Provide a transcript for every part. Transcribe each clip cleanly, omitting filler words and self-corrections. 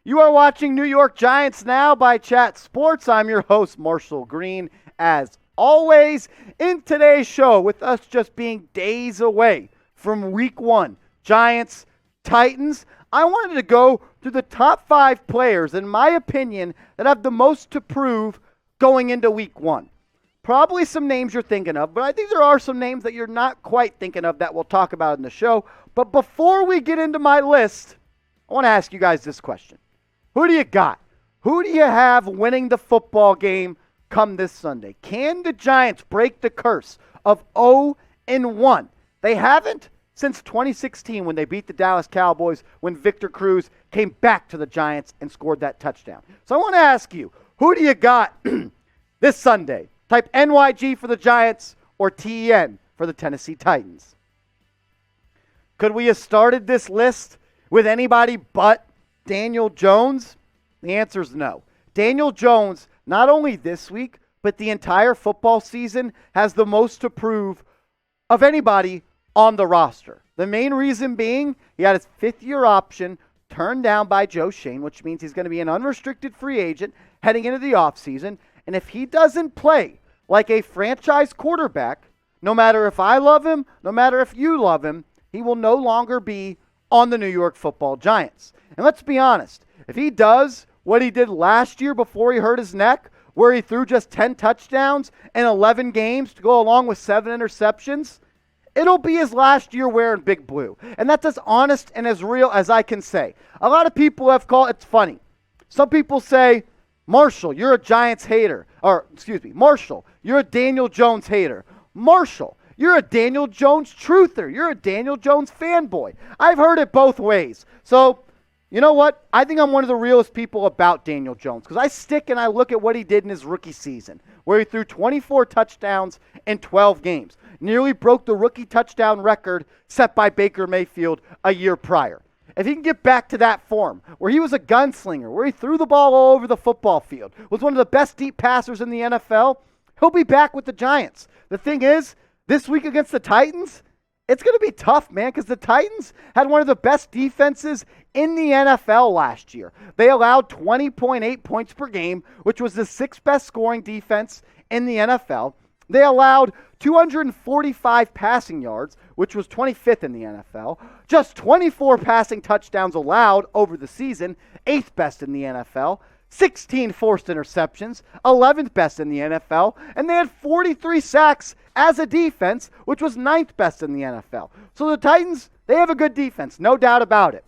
You are watching New York Giants Now by Chat Sports. I'm your host, Marshall Green, as always. In today's show, with us just being days away from Week 1, Giants, Titans, I wanted to go through the top 5 players, in my opinion, that have the most to prove going into Week 1. Probably some names you're thinking of, but I think there are some names that you're not quite thinking of that we'll talk about in the show. But before we get into my list, I want to ask you guys this question. Who do you got? Who do you have winning the football game come this Sunday? Can the Giants break the curse of 0-1? They haven't since 2016 when they beat the Dallas Cowboys, when Victor Cruz came back to the Giants and scored that touchdown. So I want to ask you, who do you got this Sunday? Type NYG for the Giants or TEN for the Tennessee Titans. Could we have started this list with anybody but Daniel Jones? The answer is no. Daniel Jones, not only this week, but the entire football season, has the most to prove of anybody on the roster. The main reason being he had his fifth-year option turned down by Joe Shane, which means he's going to be an unrestricted free agent heading into the offseason. And if he doesn't play like a franchise quarterback, no matter if I love him, no matter if you love him, he will no longer be on the New York Football Giants. And let's be honest, if he does what he did last year before he hurt his neck, where he threw just 10 touchdowns in 11 games to go along with 7 interceptions, it'll be his last year wearing big blue. And that's as honest and as real as I can say. A lot of people have called, it's funny. Some people say, Marshall, you're a Giants hater. Or, excuse me, Marshall, you're a Daniel Jones hater. Marshall, you're a Daniel Jones truther. You're a Daniel Jones fanboy. I've heard it both ways. So, you know what? I think I'm one of the realest people about Daniel Jones because I stick and I look at what he did in his rookie season, where he threw 24 touchdowns in 12 games. Nearly broke the rookie touchdown record set by Baker Mayfield a year prior. If he can get back to that form, where he was a gunslinger, where he threw the ball all over the football field, was one of the best deep passers in the NFL, he'll be back with the Giants. The thing is, this week against the Titans, it's going to be tough, man, because the Titans had one of the best defenses in the NFL last year. They allowed 20.8 points per game, which was the 6th best scoring defense in the NFL. They allowed 245 passing yards, which was 25th in the NFL. Just 24 passing touchdowns allowed over the season, 8th best in the NFL. 16 forced interceptions, 11th best in the NFL. And they had 43 sacks as a defense, which was 9th best in the NFL. So the Titans, they have a good defense, no doubt about it.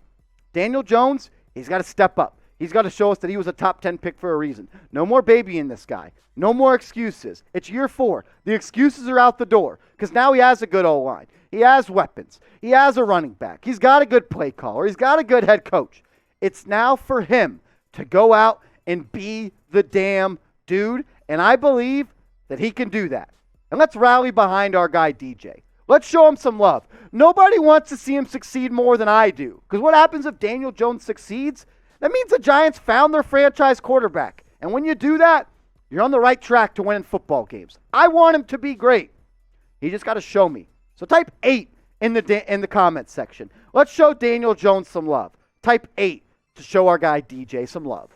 Daniel Jones, he's got to step up. He's got to show us that he was a top 10 pick for a reason. No more babying this guy. No more excuses. It's year 4. The excuses are out the door because now he has a good O-line. He has weapons. He has a running back. He's got a good play caller. He's got a good head coach. It's now for him to go out and be the damn dude, and I believe that he can do that. And let's rally behind our guy DJ. Let's show him some love. Nobody wants to see him succeed more than I do because what happens if Daniel Jones succeeds? That means the Giants found their franchise quarterback. And when you do that, you're on the right track to winning football games. I want him to be great. He just got to show me. So type 8 in the comments section. Let's show Daniel Jones some love. Type 8 to show our guy DJ some love.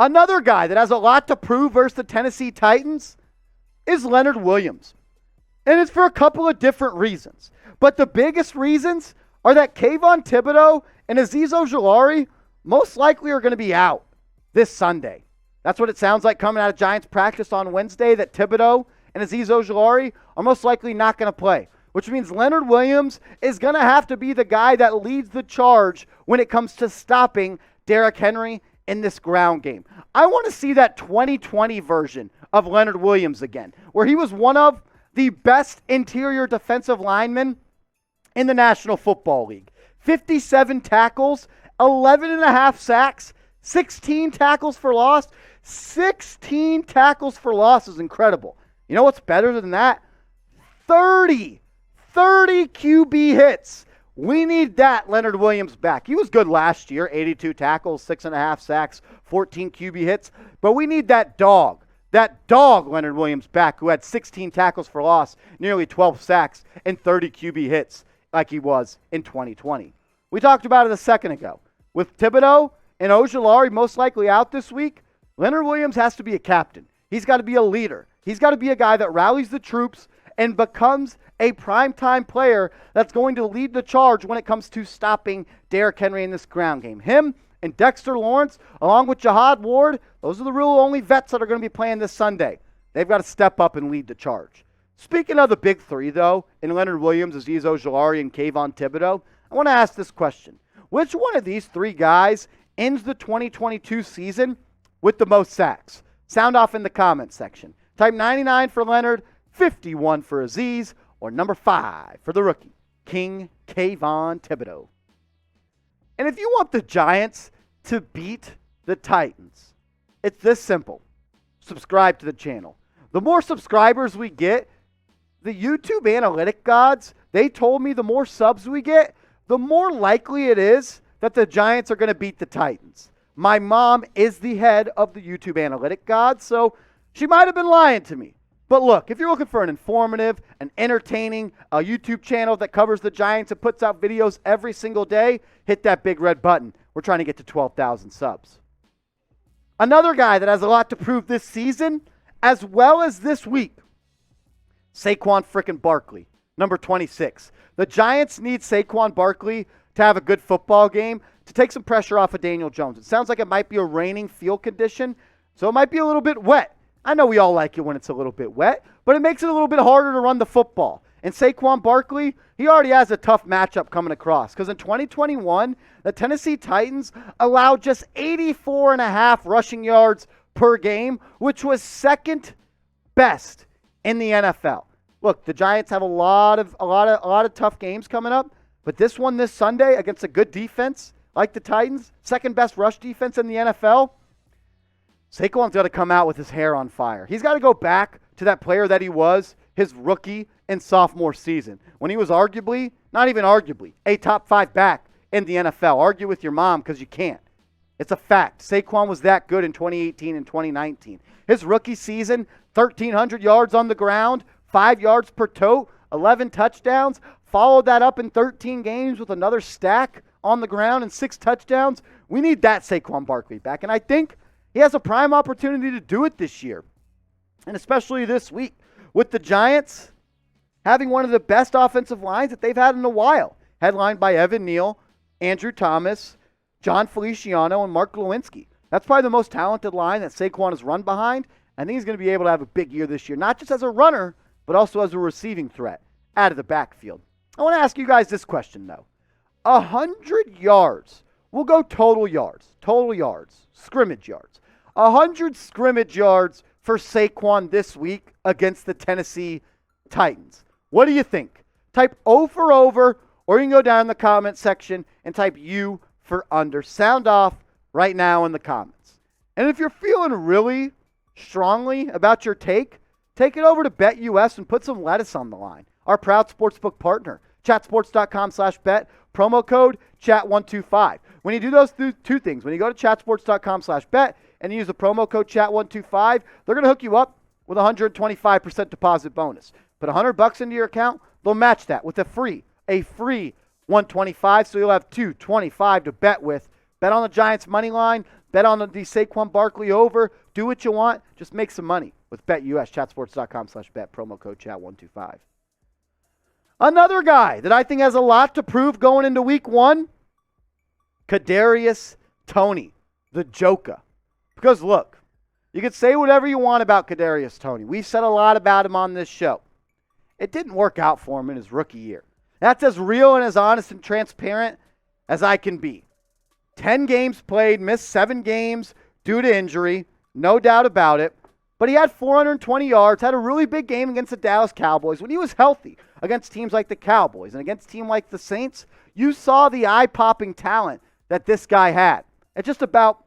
Another guy that has a lot to prove versus the Tennessee Titans is Leonard Williams. And it's for a couple of different reasons. But the biggest reasons are that Kayvon Thibodeau and Azeez Ojulari most likely are going to be out this Sunday. That's what it sounds like coming out of Giants practice on Wednesday, that Thibodeau and Azeez Ojulari are most likely not going to play, which means Leonard Williams is going to have to be the guy that leads the charge when it comes to stopping Derrick Henry in this ground game. I want to see that 2020 version of Leonard Williams again, where he was one of the best interior defensive linemen in the National Football League. 57 tackles, 11 and a half sacks, 16 tackles for loss. 16 tackles for loss is incredible. You know what's better than that? 30 QB hits. We need that Leonard Williams back. He was good last year, 82 tackles, 6.5 sacks, 14 QB hits. But we need that dog Leonard Williams back, who had 16 tackles for loss, nearly 12 sacks, and 30 QB hits like he was in 2020. We talked about it a second ago. With Thibodeau and Ojulari most likely out this week, Leonard Williams has to be a captain. He's got to be a leader. He's got to be a guy that rallies the troops and becomes a primetime player that's going to lead the charge when it comes to stopping Derrick Henry in this ground game. Him and Dexter Lawrence, along with Jihad Ward, those are the real only vets that are going to be playing this Sunday. They've got to step up and lead the charge. Speaking of the big three, though, in Leonard Williams, Azeez Ojulari, and Kayvon Thibodeau, I want to ask this question. Which one of these three guys ends the 2022 season with the most sacks? Sound off in the comments section. Type 99 for Leonard, 51 for Azeez, or number 5 for the rookie, King Kayvon Thibodeau. And if you want the Giants to beat the Titans, it's this simple. Subscribe to the channel. The more subscribers we get, the YouTube analytic gods, they told me the more subs we get, the more likely it is that the Giants are going to beat the Titans. My mom is the head of the YouTube analytic gods, so she might have been lying to me. But look, if you're looking for an informative, an entertaining YouTube channel that covers the Giants and puts out videos every single day, hit that big red button. We're trying to get to 12,000 subs. Another guy that has a lot to prove this season, as well as this week, Saquon frickin' Barkley, number 26. The Giants need Saquon Barkley to have a good football game to take some pressure off of Daniel Jones. It sounds like it might be a raining field condition, so it might be a little bit wet. I know we all like it when it's a little bit wet, but it makes it a little bit harder to run the football. And Saquon Barkley, he already has a tough matchup coming across because in 2021, the Tennessee Titans allowed just 84.5 rushing yards per game, which was second best in the NFL. Look, the Giants have a lot of tough games coming up, but this one this Sunday against a good defense like the Titans, second best rush defense in the NFL, Saquon's got to come out with his hair on fire. He's got to go back to that player that he was his rookie and sophomore season when he was arguably, not even arguably, a top 5 back in the NFL. Argue with your mom because you can't. It's a fact. Saquon was that good in 2018 and 2019. His rookie season, 1,300 yards on the ground, 5 yards per tote, 11 touchdowns. Followed that up in 13 games with another stack on the ground and 6 touchdowns. We need that Saquon Barkley back, and I think he has a prime opportunity to do it this year, and especially this week with the Giants having one of the best offensive lines that they've had in a while, headlined by Evan Neal, Andrew Thomas, John Feliciano, and Mark Lewinsky. That's probably the most talented line that Saquon has run behind. I think he's going to be able to have a big year this year, not just as a runner, but also as a receiving threat out of the backfield. I want to ask you guys this question, though. 100 yards. We'll go total yards, scrimmage yards. 100 scrimmage yards for Saquon this week against the Tennessee Titans. What do you think? Type O for over, or you can go down in the comment section and type U for under. Sound off right now in the comments. And if you're feeling really strongly about your take it over to BetUS and put some lettuce on the line. Our proud sportsbook partner, chatsports.com/bet, promo code chat125. When you do those two things, when you go to chatsports.com/bet and you use the promo code chat125, they're going to hook you up with a 125% deposit bonus. Put $100 into your account, they'll match that with a free 125, so you'll have 225 to bet with. Bet on the Giants money line, bet on the Saquon Barkley over, do what you want, just make some money with BetUS, chatsports.com/bet, promo code chat125. Another guy that I think has a lot to prove going into week 1, Kadarius Toney, the Joker. Because look, you can say whatever you want about Kadarius Toney. We've said a lot about him on this show. It didn't work out for him in his rookie year. That's as real and as honest and transparent as I can be. 10 games played, missed 7 games due to injury, no doubt about it. But he had 420 yards, had a really big game against the Dallas Cowboys. When he was healthy against teams like the Cowboys and against teams like the Saints, you saw the eye-popping talent that this guy had. It's just about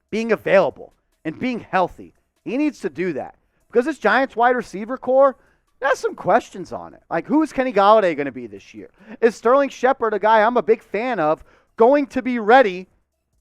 being available and being healthy. He needs to do that. Because this Giants wide receiver core, there's some questions on it. Like, who is Kenny Golladay going to be this year? Is Sterling Shepard, a guy I'm a big fan of, going to be ready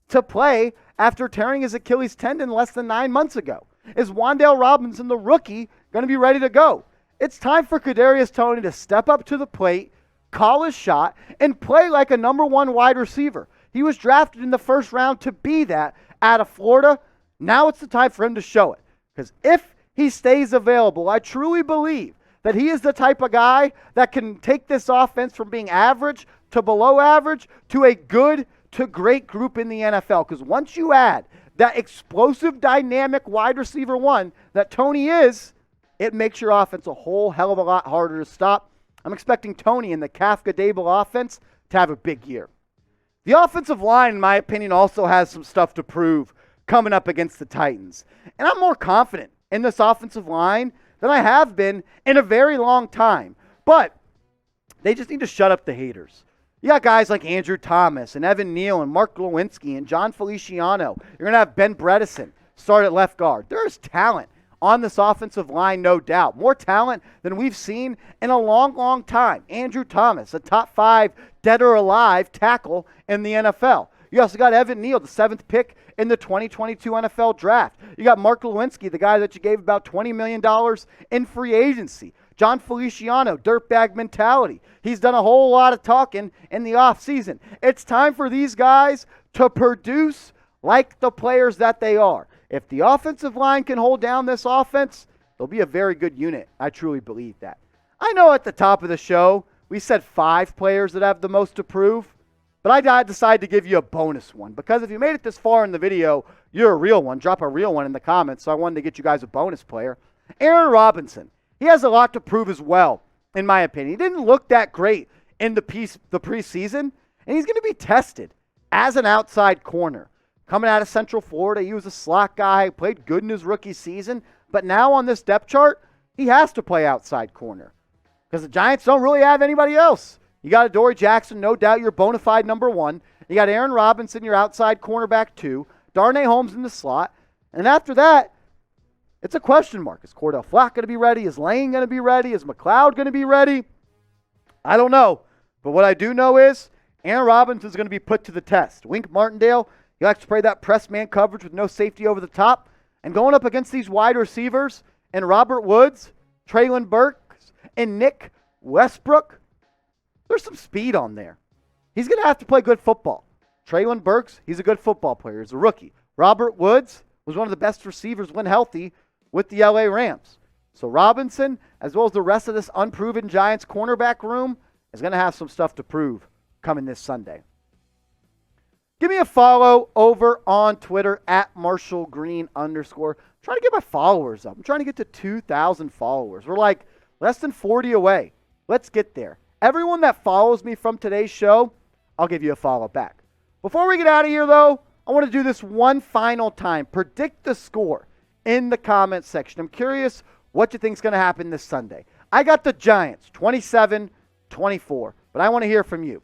to play after tearing his Achilles tendon less than 9 months ago? Is Wan'Dale Robinson, the rookie, going to be ready to go? It's time for Kadarius Toney to step up to the plate, call his shot, and play like a number 1 wide receiver. He was drafted in the first round to be that out of Florida. Now it's the time for him to show it. Because if he stays available, I truly believe that he is the type of guy that can take this offense from being average to below average to a good to great group in the NFL. Because once you add that explosive, dynamic wide receiver one that Toney is, it makes your offense a whole hell of a lot harder to stop. I'm expecting Toney in the Kafka-Dable offense to have a big year. The offensive line, in my opinion, also has some stuff to prove coming up against the Titans. And I'm more confident in this offensive line than I have been in a very long time. But they just need to shut up the haters. You got guys like Andrew Thomas and Evan Neal and Mark Lewinsky and John Feliciano. You're going to have Ben Bredesen start at left guard. There's talent on this offensive line, no doubt. More talent than we've seen in a long, long time. Andrew Thomas, a top 5 dead or alive tackle in the NFL. You also got Evan Neal, the 7th pick in the 2022 NFL draft. You got Mark Lewinsky, the guy that you gave about $20 million in free agency. John Feliciano, dirtbag mentality. He's done a whole lot of talking in the offseason. It's time for these guys to produce like the players that they are. If the offensive line can hold down this offense, they'll be a very good unit. I truly believe that. I know at the top of the show, we said 5 players that have the most to prove, but I decided to give you a bonus one because if you made it this far in the video, you're a real one. Drop a real one in the comments, so I wanted to get you guys a bonus player. Aaron Robinson. He has a lot to prove as well, in my opinion. He didn't look that great in the preseason, and he's going to be tested as an outside corner. Coming out of Central Florida, he was a slot guy, played good in his rookie season, but now on this depth chart, he has to play outside corner because the Giants don't really have anybody else. You got Adoree Jackson, no doubt your bona fide number 1. You got Aaron Robinson, your outside cornerback 2. Darnay Holmes in the slot. And after that, it's a question mark. Is Cordell Flott going to be ready? Is Lane going to be ready? Is McLeod going to be ready? I don't know. But what I do know is Aaron Robinson is going to be put to the test. Wink Martindale, he likes to play that press man coverage with no safety over the top. And going up against these wide receivers and Robert Woods, Treylon Burks, and Nick Westbrook, there's some speed on there. He's going to have to play good football. Treylon Burks, he's a good football player. He's a rookie. Robert Woods was one of the best receivers when healthy with the LA Rams. So Robinson, as well as the rest of this unproven Giants cornerback room, is going to have some stuff to prove coming this Sunday. Give me a follow over on Twitter at MarshallGreen_. I'm trying to get my followers up. I'm trying to get to 2,000 followers. We're like less than 40 away. Let's get there. Everyone that follows me from today's show, I'll give you a follow back. Before we get out of here, though, I want to do this one final time. Predict the score in the comments section. I'm curious what you think is going to happen this Sunday. I got the Giants, 27-24, but I want to hear from you.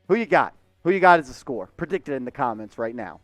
Who you got? Who you got as a score? Predict it in the comments right now.